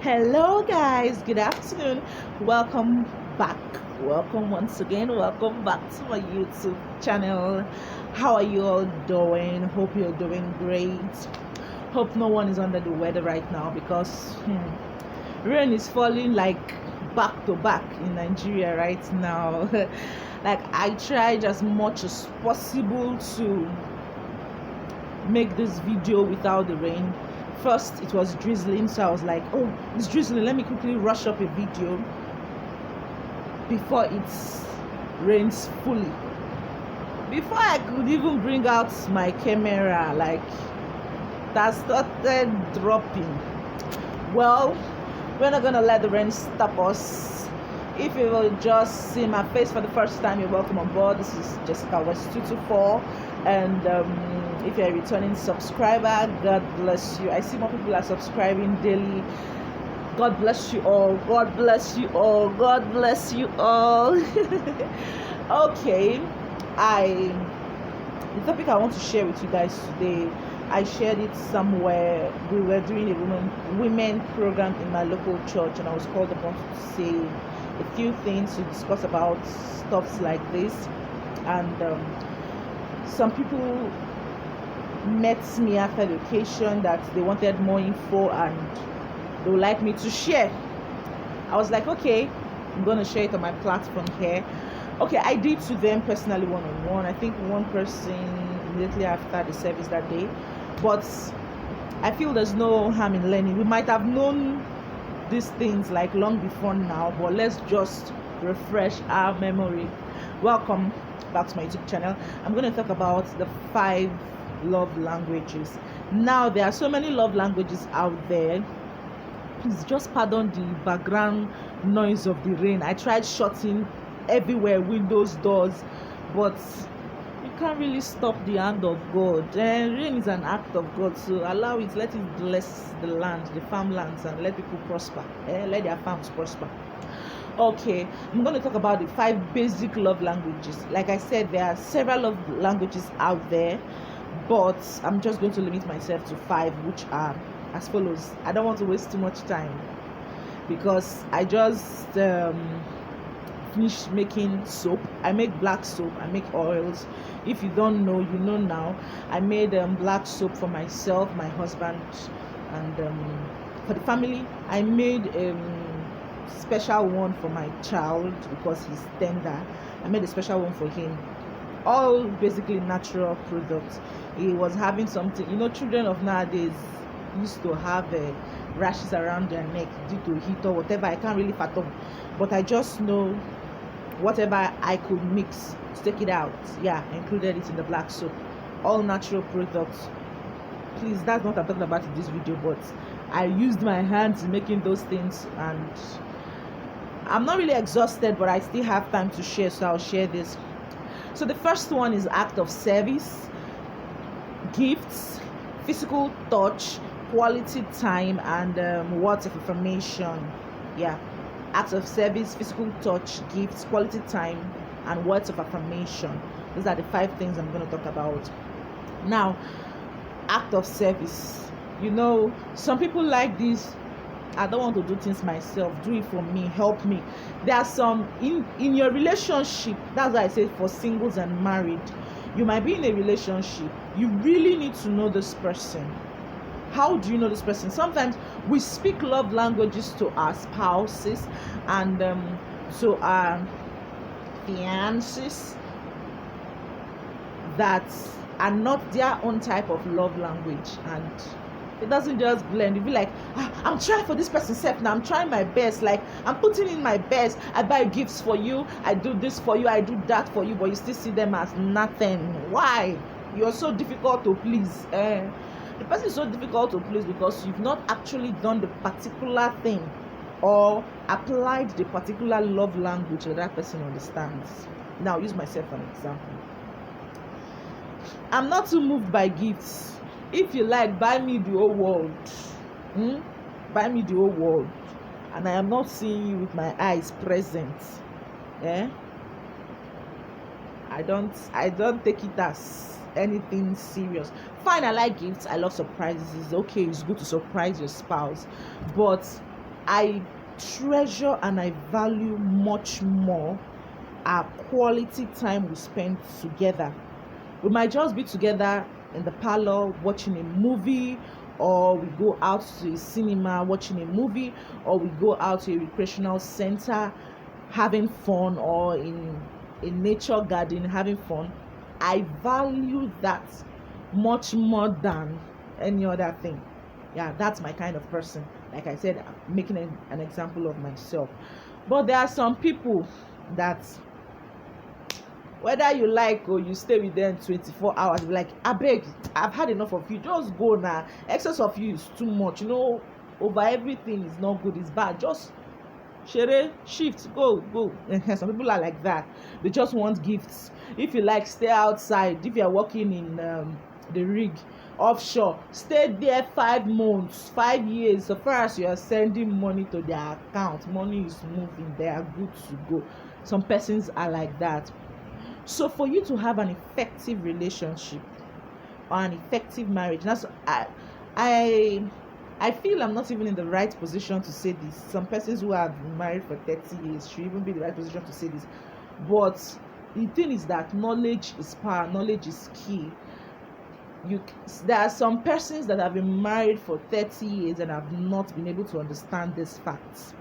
Hello guys, good afternoon. Welcome back. Welcome once again. Welcome back to my YouTube channel. How are you all doing? Hope you're doing great. Hope no one is under the weather right now because rain is falling like back to back in Nigeria right now. Like I tried as much as possible to make this video without the rain. First it was drizzling, so I was like, oh, it's drizzling, let me quickly rush up a video before it rains fully. Before I could even bring out my camera, like that started dropping. Well, we're not gonna let the rain stop us. If you will just see my face for the first time, you're welcome on board. This is Jessica West 224, and if you're a returning subscriber, God bless you. I see more people are subscribing daily. God bless you all. God bless you all. God bless you all. Okay, the topic I want to share with you guys today, I shared it somewhere. We were doing a women program in my local church, and I was called upon to say a few things to discuss about stuffs like this. And some people met me after the occasion that they wanted more info and they would like me to share. I was like, okay, I'm going to share it on my platform here. Okay, I did to them personally one-on-one. I think one person immediately after the service that day. But I feel there's no harm in learning. We might have known these things like long before now, but let's just refresh our memory. Welcome back to my YouTube channel. I'm going to talk about the 5 love languages. Now there are so many love languages out there. Please just pardon the background noise of the rain. I tried shutting everywhere, windows, doors, but you can't really stop the hand of God. Rain is an act of God, so allow it, let it bless the land, the farmlands, and let people prosper. Let their farms prosper. Okay, I'm going to talk about the 5 basic love languages. Like I said, there are several love languages out there, but I'm just going to limit myself to 5, which are as follows. I don't want to waste too much time because I just finished making soap. I make black soap, I make oils. If you don't know, you know now. I made black soap for myself, my husband, and for the family. I made special one for my child because he's tender. I made a special one for him. All basically natural products. He was having something, children of nowadays used to have rashes around their neck due to heat or whatever. I can't really fathom, but I just know whatever I could mix to take it out, I included it in the black soap. All natural products. Please, that's not what I'm talking about in this video, but I used my hands in making those things, and I'm not really exhausted, but I still have time to share, so I'll share this. So the first one is act of service, gifts, physical touch, quality time, and words of affirmation. Acts of service, physical touch, gifts, quality time, and words of affirmation. These are the 5 things I'm going to talk about. Now, act of service. Some people like this. I don't want to do things myself. Do it for me. Help me. There are some in your relationship. That's why I say for singles and married. You might be in a relationship. You really need to know this person. How do you know this person? Sometimes we speak love languages to our spouses and to our fiancés that are not their own type of love language, and it doesn't just blend. You be like, I'm trying for this person's self now. I'm trying my best. Like, I'm putting in my best. I buy gifts for you. I do this for you. I do that for you. But you still see them as nothing. Why? You're so difficult to please. The person is so difficult to please because you've not actually done the particular thing or applied the particular love language that person understands. Now, I'll use myself for an example. I'm not too moved by gifts. If you like, buy me the whole world. Buy me the whole world. And I am not seeing you with my eyes present. I don't take it as anything serious. Fine, I like gifts. I love surprises. It's okay. It's good to surprise your spouse. But I treasure and I value much more our quality time we spend together. We might just be together in the parlor watching a movie, or we go out to a cinema watching a movie, or we go out to a recreational center having fun, or in a nature garden having fun. I value that much more than any other thing. Yeah, that's my kind of person. Like I said, I'm making an example of myself. But there are some people that, whether you like or you stay with them 24 hours, be like, abeg, I've had enough of you, just go now. Excess of you is too much, over everything is not good, it's bad, just share, shift, go. Some people are like that. They just want gifts. If you like, stay outside. If you're working in the rig offshore, stay there 5 months, 5 years. So far as you are sending money to their account, money is moving, they are good to go. Some persons are like that. So for you to have an effective relationship or an effective marriage, that's I feel I'm not even in the right position to say this. Some persons who have been married for 30 years should even be in the right position to say this. But the thing is that knowledge is power, knowledge is key. There are some persons that have been married for 30 years and have not been able to understand these facts.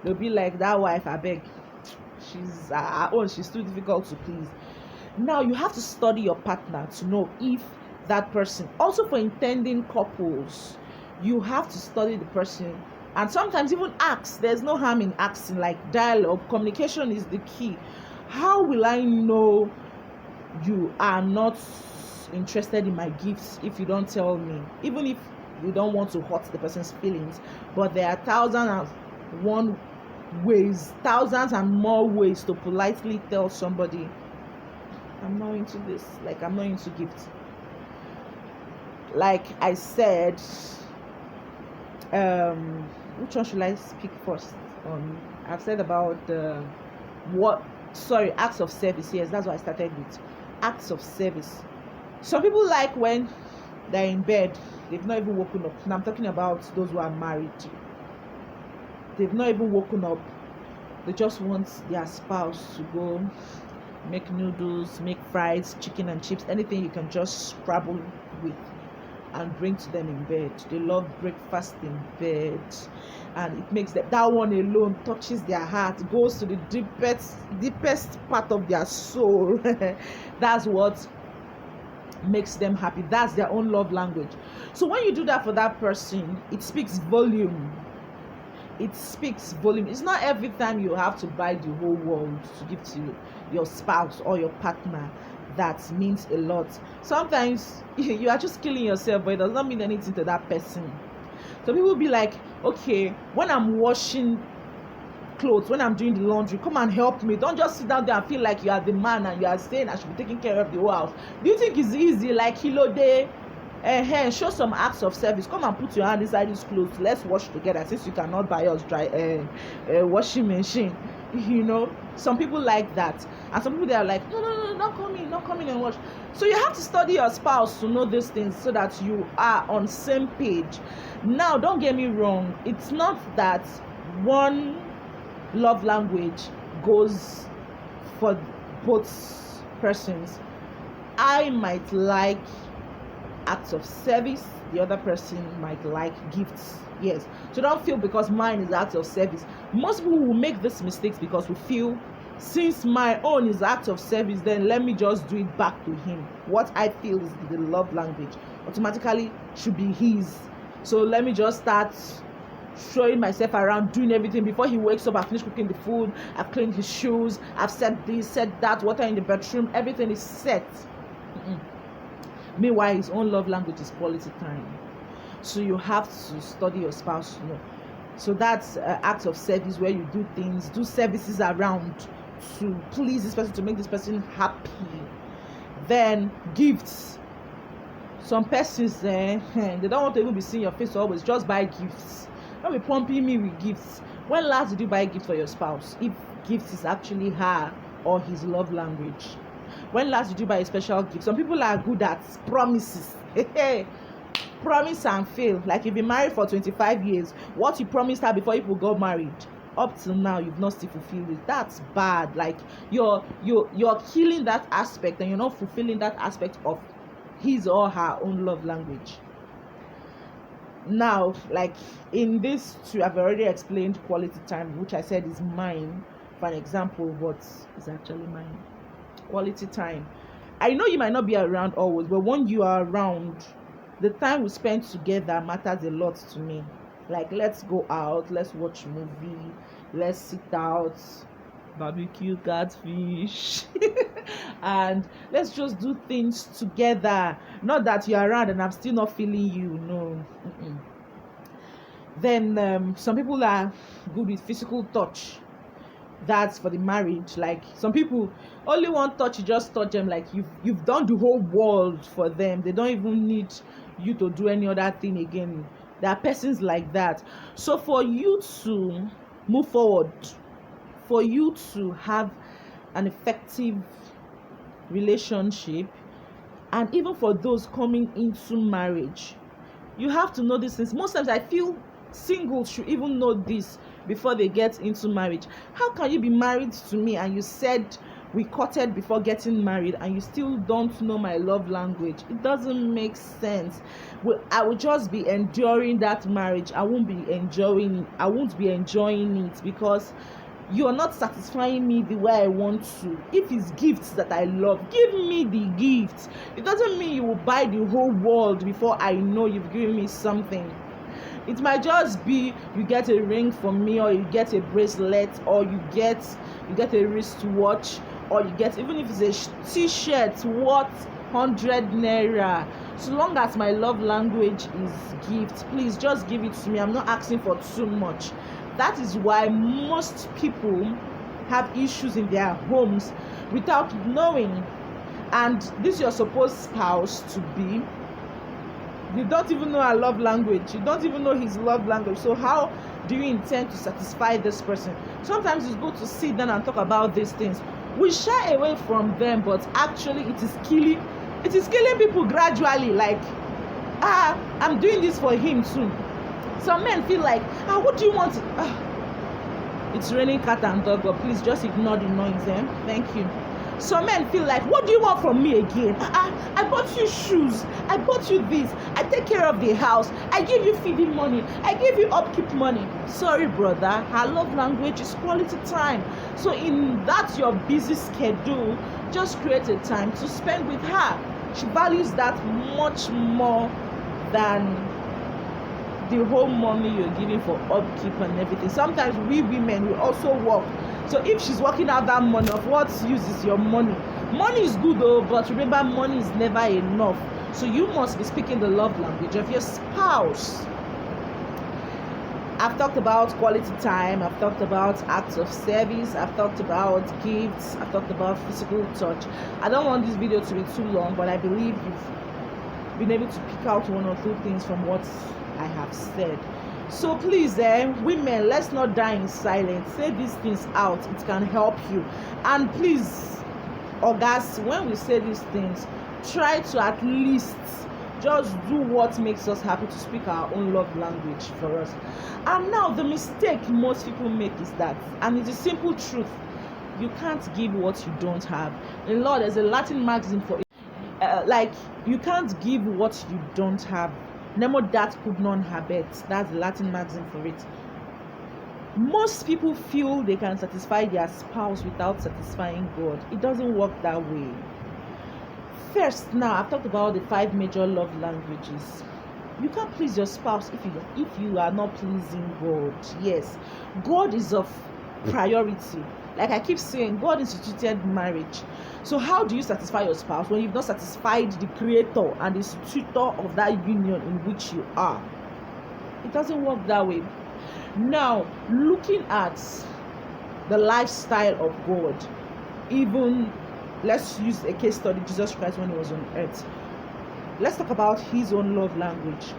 They'll be like, that wife, I beg, she's too difficult to please. Now you have to study your partner to know if that person, also for intending couples, you have to study the person, and sometimes even ask. There's no harm in asking. Like, dialogue, communication is the key. How will I know you are not interested in my gifts if you don't tell me? Even if you don't want to hurt the person's feelings, but there are thousands and more ways to politely tell somebody, I'm not into this, like, I'm not into gifts. Like I said, which one should I speak first on? I've said about acts of service. Yes, that's what I started with. Acts of service. Some people like when they're in bed, they've not even woken up. And I'm talking about those who are married. They've not even woken up. They just want their spouse to go make noodles, make fries, chicken and chips, anything you can just scrabble with and bring to them in bed. They love breakfast in bed, and it makes them, that one alone touches their heart, goes to the deepest part of their soul. That's what makes them happy. That's their own love language. So when you do that for that person, it speaks volume. It's not every time you have to buy the whole world to give to your spouse or your partner that means a lot. Sometimes you are just killing yourself, but it does not mean anything to that person. So people will be like, okay, when I'm washing clothes, when I'm doing the laundry, come and help me. Don't just sit down there and feel like you are the man and you are saying I should be taking care of the whole house. Do you think it's easy? Like, day, show some acts of service. Come and put your hand inside these clothes, let's wash together, since you cannot buy us dry washing machine. Some people like that, and some people, they are like, no, not come in and wash. So you have to study your spouse to know these things so that you are on same page. Now, don't get me wrong, it's not that one love language goes for both persons. I might like acts of service, the other person might like gifts. Yes, so don't feel because mine is acts of service. Most people will make these mistakes because we feel, since my own is act of service, then let me just do it back to him. What I feel is the love language automatically should be his. So let me just start showing myself around, doing everything. Before he wakes up, I've finished cooking the food, I've cleaned his shoes, I've said this, said that, water in the bedroom, everything is set. Meanwhile, his own love language is quality time. So you have to study your spouse, So that's acts of service, where you do services around to please this person, to make this person happy. Then gifts. Some persons, they don't want to even be seeing your face always. Just buy gifts. Don't be pumping me with gifts. When last did you buy a gift for your spouse? If gifts is actually her or his love language. When last did you buy a special gift? Some people are good at promises. promise and fail. Like you've been married for 25 years, what you promised her before you got married, up till now you've not still fulfilled it. That's bad. Like you're killing that aspect, and you're not fulfilling that aspect of his or her own love language. Now, like in this too, I've already explained quality time, which I said is mine. For an example, what is actually mine. Quality time. I know you might not be around always, but when you are around, the time we spend together matters a lot to me. Like, let's go out, let's watch movie, let's sit out, barbecue catfish, and let's just do things together. Not that you're around and I'm still not feeling you. No. Then some people are good with physical touch. That's for the marriage. Like some people, only one touch, you just touch them. Like you've done the whole world for them. They don't even need you to do any other thing again. There are persons like that. So for you to move forward, for you to have an effective relationship, and even for those coming into marriage, you have to know these things. Most times I feel singles should even know this before they get into marriage. How can you be married to me and you said we courted before getting married and you still don't know my love language? It doesn't make sense. I will just be enduring that marriage. I won't be enjoying it because you are not satisfying me the way I want to. If it's gifts that I love, give me the gifts. It doesn't mean you will buy the whole world before I know you've given me something. It might just be you get a ring from me, or you get a bracelet, or you get a wristwatch, or you get, even if it's a t-shirt worth 100 naira. So long as my love language is gift, please just give it to me. I'm not asking for too much. That is why most people have issues in their homes without knowing. And this your supposed spouse to be, you don't even know her love language. You don't even know his love language. So how do you intend to satisfy this person? Sometimes it's good to sit down and talk about these things. We shy away from them, but actually it is killing people gradually. Like, I'm doing this for him too. Some men feel like, what do you want? It's raining cat and dog, but please just ignore the noise. Thank you. Some men feel like, what do you want from me again? I bought you shoes, I bought you this, I take care of the house, I give you feeding money, I give you upkeep money. Sorry brother, her love language is quality time. So in that your busy schedule, just create a time to spend with her. She values that much more than the whole money you're giving for upkeep and everything. Sometimes we women will also work. So if she's working out that money, of what use is your money? Money is good though, but remember, money is never enough. So you must be speaking the love language of your spouse. I've talked about quality time, I've talked about acts of service, I've talked about gifts, I've talked about physical touch. I don't want this video to be too long, but I believe you've been able to pick out one or two things from what I have said. So please, women, let's not die in silence. Say these things out. It can help you. And please, guys, when we say these things, try to at least just do what makes us happy, to speak our own love language for us. And now the mistake most people make is that, and it's a simple truth, you can't give what you don't have. In law, there's a Latin maxim for it. Like, you can't give what you don't have. Nemo dat could non habet. That's the Latin maxim for it. Most people feel they can satisfy their spouse without satisfying God. It doesn't work that way. First, now I've talked about the 5 major love languages. You can't please your spouse if you are not pleasing God. Yes, God is of priority. Like I keep saying, God instituted marriage. So how do you satisfy your spouse when you've not satisfied the creator and the institutor of that union in which you are? It doesn't work that way. Now, looking at the lifestyle of God, even let's use a case study, Jesus Christ when he was on earth. Let's talk about his own love language.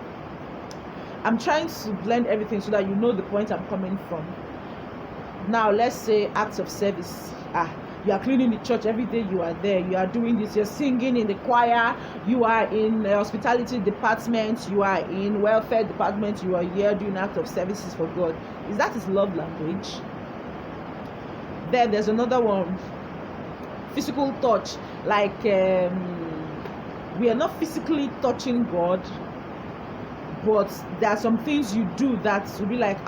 I'm trying to blend everything so that you know the point I'm coming from. Now let's say acts of service. You are cleaning the church every day. You are there. You are doing this. You're singing in the choir. You are in the hospitality department. You are in welfare department. You are here doing act of services for God. Is that his love language? Then there's another one. Physical touch. Like we are not physically touching God, but there are some things you do that will be like,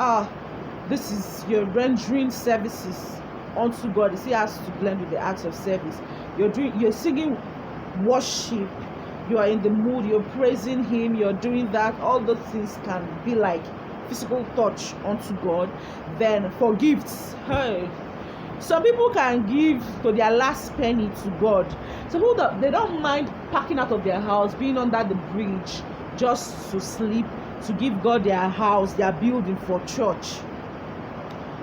this is your rendering services unto God. It still has to blend with the acts of service. You're singing worship, you are in the mood, you're praising him, you're doing that. All those things can be like physical touch unto God. Then for gifts, hey, some people can give to their last penny to God. Some people, they don't mind packing out of their house, being under the bridge just to sleep, to give God their house, their building for church,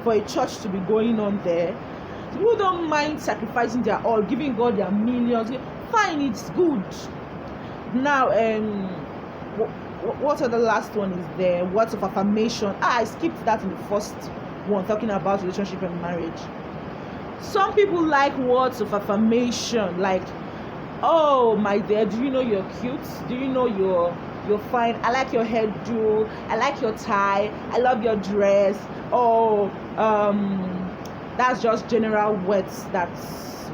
for a church to be going on there. Some people don't mind sacrificing their all, giving God their millions. Fine, it's good. Now, what are the last one is there? Words of affirmation. I skipped that in the first one, talking about relationship and marriage. Some people like words of affirmation, like, oh my dear, do you know you're cute? Do you know you're fine? I like your hairdo. I like your tie. I love your dress. Oh, that's just general words that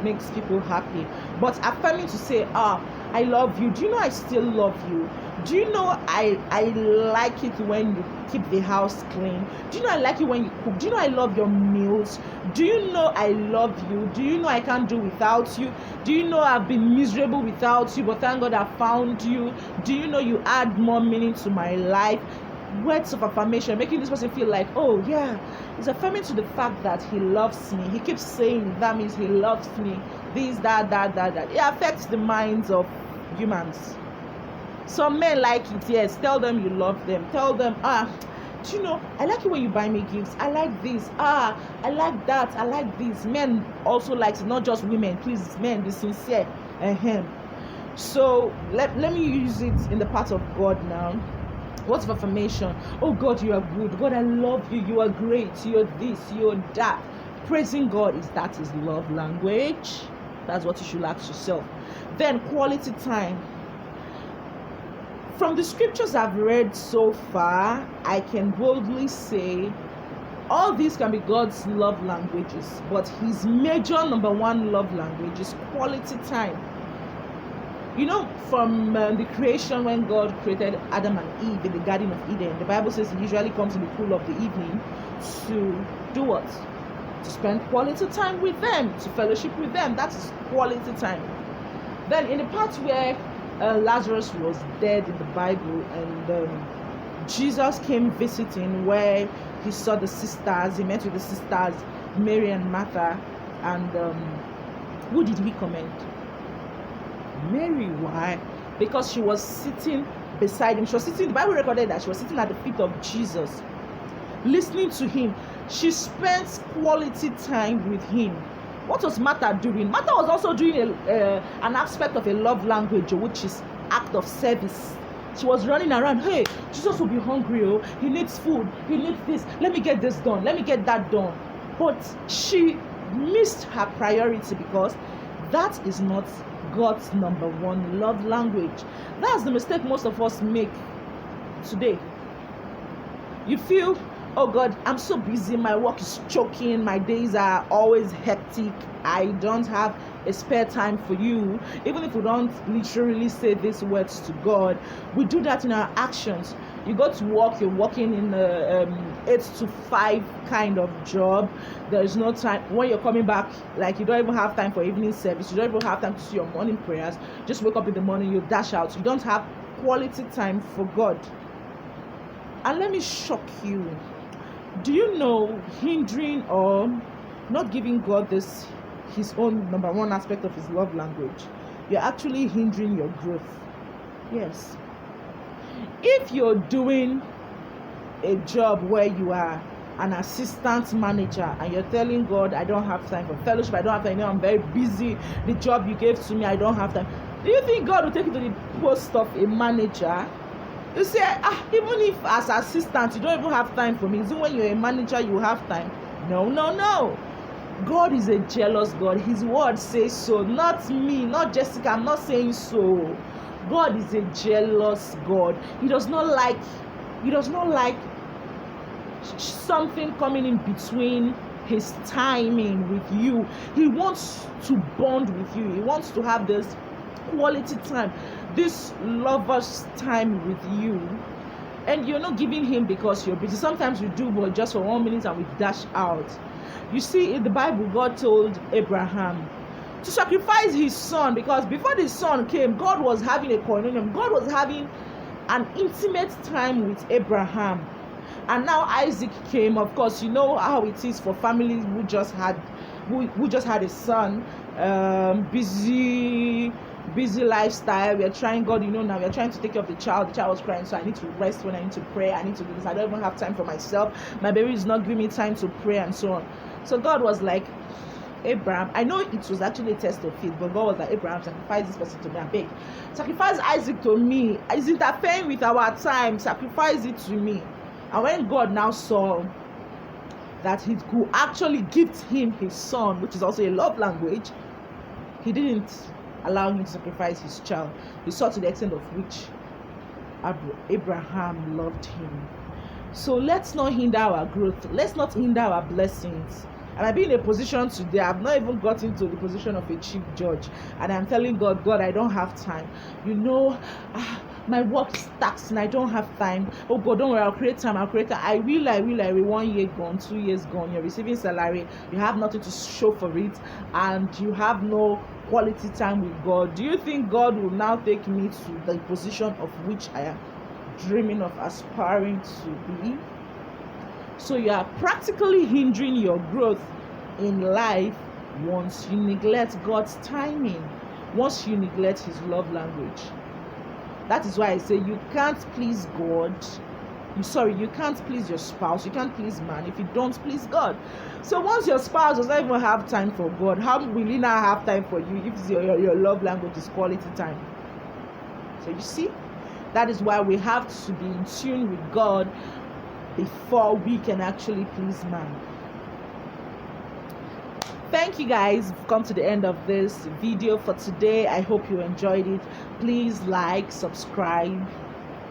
makes people happy. But affirming to say, I love you. Do you know I still love you? Do you know I like it when you keep the house clean? Do you know I like it when you cook? Do you know I love your meals? Do you know I love you? Do you know I can't do without you? Do you know I've been miserable without you, but thank God I found you? Do you know you add more meaning to my life? Words of affirmation, making this person feel like, oh yeah, he's affirming to the fact that he loves me. He keeps saying that means he loves me. This, that. It affects the minds of humans. Some men like it, yes. Tell them you love them. Tell them, do you know, I like it when you buy me gifts. I like this. I like that. I like this. Men also like it, not just women. Please, men, be sincere. So let me use it in the part of God now. Words of affirmation. Oh God, you are good. God, I love you. You are great. You're this. You're that. Praising God, is that his love language? That's what you should ask yourself. Then quality time. From the scriptures I've read so far, I can boldly say all these can be God's love languages, but his major number one love language is quality time. You know, from the creation, when God created Adam and Eve in the Garden of Eden, the Bible says he usually comes in the cool of the evening to do what? To spend quality time with them, to fellowship with them. That is quality time. Then in the part where Lazarus was dead in the Bible, and Jesus came visiting, where he saw the sisters, he met with the sisters, Mary and Martha, and who did he commend? Mary. Why? Because she was sitting beside him. She was sitting, the Bible recorded that she was sitting at the feet of Jesus, listening to him. She spent quality time with him. What was Martha doing? Martha was also doing an aspect of a love language, which is act of service. She was running around. Hey, Jesus will be hungry. Oh, he needs food. He needs this. Let me get this done. Let me get that done. But she missed her priority because that is not God's number one love language. That's the mistake most of us make today. You feel, oh God, I'm so busy, my work is choking, my days are always hectic, I don't have a spare time for you. Even if we don't literally say these words to God, we do that in our actions. You go to work, you're working in a 8 to 5 kind of job. There's no time. When you're coming back, like, you don't even have time for evening service, you don't even have time to see your morning prayers. Just wake up in the morning, you dash out. You don't have quality time for God. And let me shock you. Do you know, hindering or not giving God this, his own number one aspect of his love language, you're actually hindering your growth. Yes. If you're doing a job where you are an assistant manager and you're telling God, I don't have time for fellowship, I don't have time, you know, I'm very busy, the job you gave to me, I don't have time, do you think God will take you to the post of a manager? You say, even if as assistant you don't even have time for me, is it when you're a manager you have time? No. God is a jealous God. His word says so, not me, not Jessica. I'm not saying so. God is a jealous God. He does not like something coming in between his timing with you. He wants to bond with you. He wants to have this quality time, this lovers time with you. And you're not giving him because you're busy. Sometimes we do, but just for 1 minute and we dash out. You see, in the Bible, God told Abraham to sacrifice his son, because before the son came, God was having a koinonia. God was having an intimate time with Abraham. And now Isaac came. Of course, you know how it is for families who just had a son. Busy lifestyle. We are trying, God, now we are trying to take care of the child. The child was crying, so I need to rest when I need to pray. I need to do this. I don't even have time for myself. My baby is not giving me time to pray, and so on. So God was like, Abraham, I know it was actually a test of faith, but God was like, Abraham, sacrifice this person to me. I beg, sacrifice Isaac to me. It's interfering with our time. Sacrifice it to me. And when God now saw that he could actually gift him his son, which is also a love language, he didn't allow him to sacrifice his child. He saw to the extent of which Abraham loved him. So let's not hinder our growth. Let's not hinder our blessings. And I've been in a position today, I've not even got into the position of a chief judge. And I'm telling God, I don't have time. My work stacks and I don't have time. Oh God, don't worry, I'll create time. I will. 1 year gone, 2 years gone. You're receiving salary. You have nothing to show for it. And you have no quality time with God. Do you think God will now take me to the position of which I am dreaming of aspiring to be? So you are practically hindering your growth in life once you neglect God's timing, once you neglect his love language. That is why I say you can't please God. You can't please your spouse. You can't please man if you don't please God. So once your spouse does not even have time for God, how will he now have time for you if your love language is quality time? So you see, that is why we have to be in tune with God before we can actually please man. Thank you guys. We've come to the end of this video for today. I hope you enjoyed it. Please like, subscribe,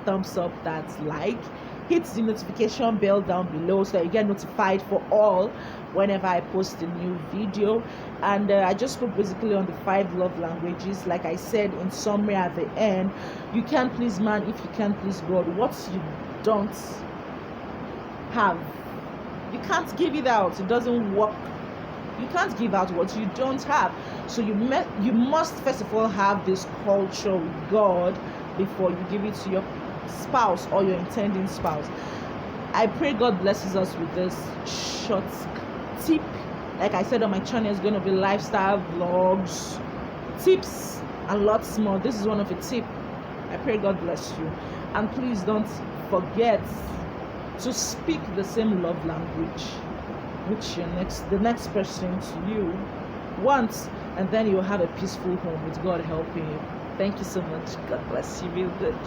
thumbs up that like, hit the notification bell down below so that you get notified for all whenever I post a new video. And I just spoke basically on the 5 love languages. Like I said in summary at the end, you can't please man if you can't please God. What you don't have, you can't give it out. It doesn't work. You can't give out what you don't have. So you must first of all have this culture with God before you give it to your spouse or your intending spouse. I pray God blesses us with this short tip. Like I said on my channel, it's going to be lifestyle vlogs, tips, and lots more. This is one of the tips. I pray God bless you. And please don't forget to speak the same love language which the next person to you wants, and then you'll have a peaceful home with God helping you. Thank you so much. God bless you real good.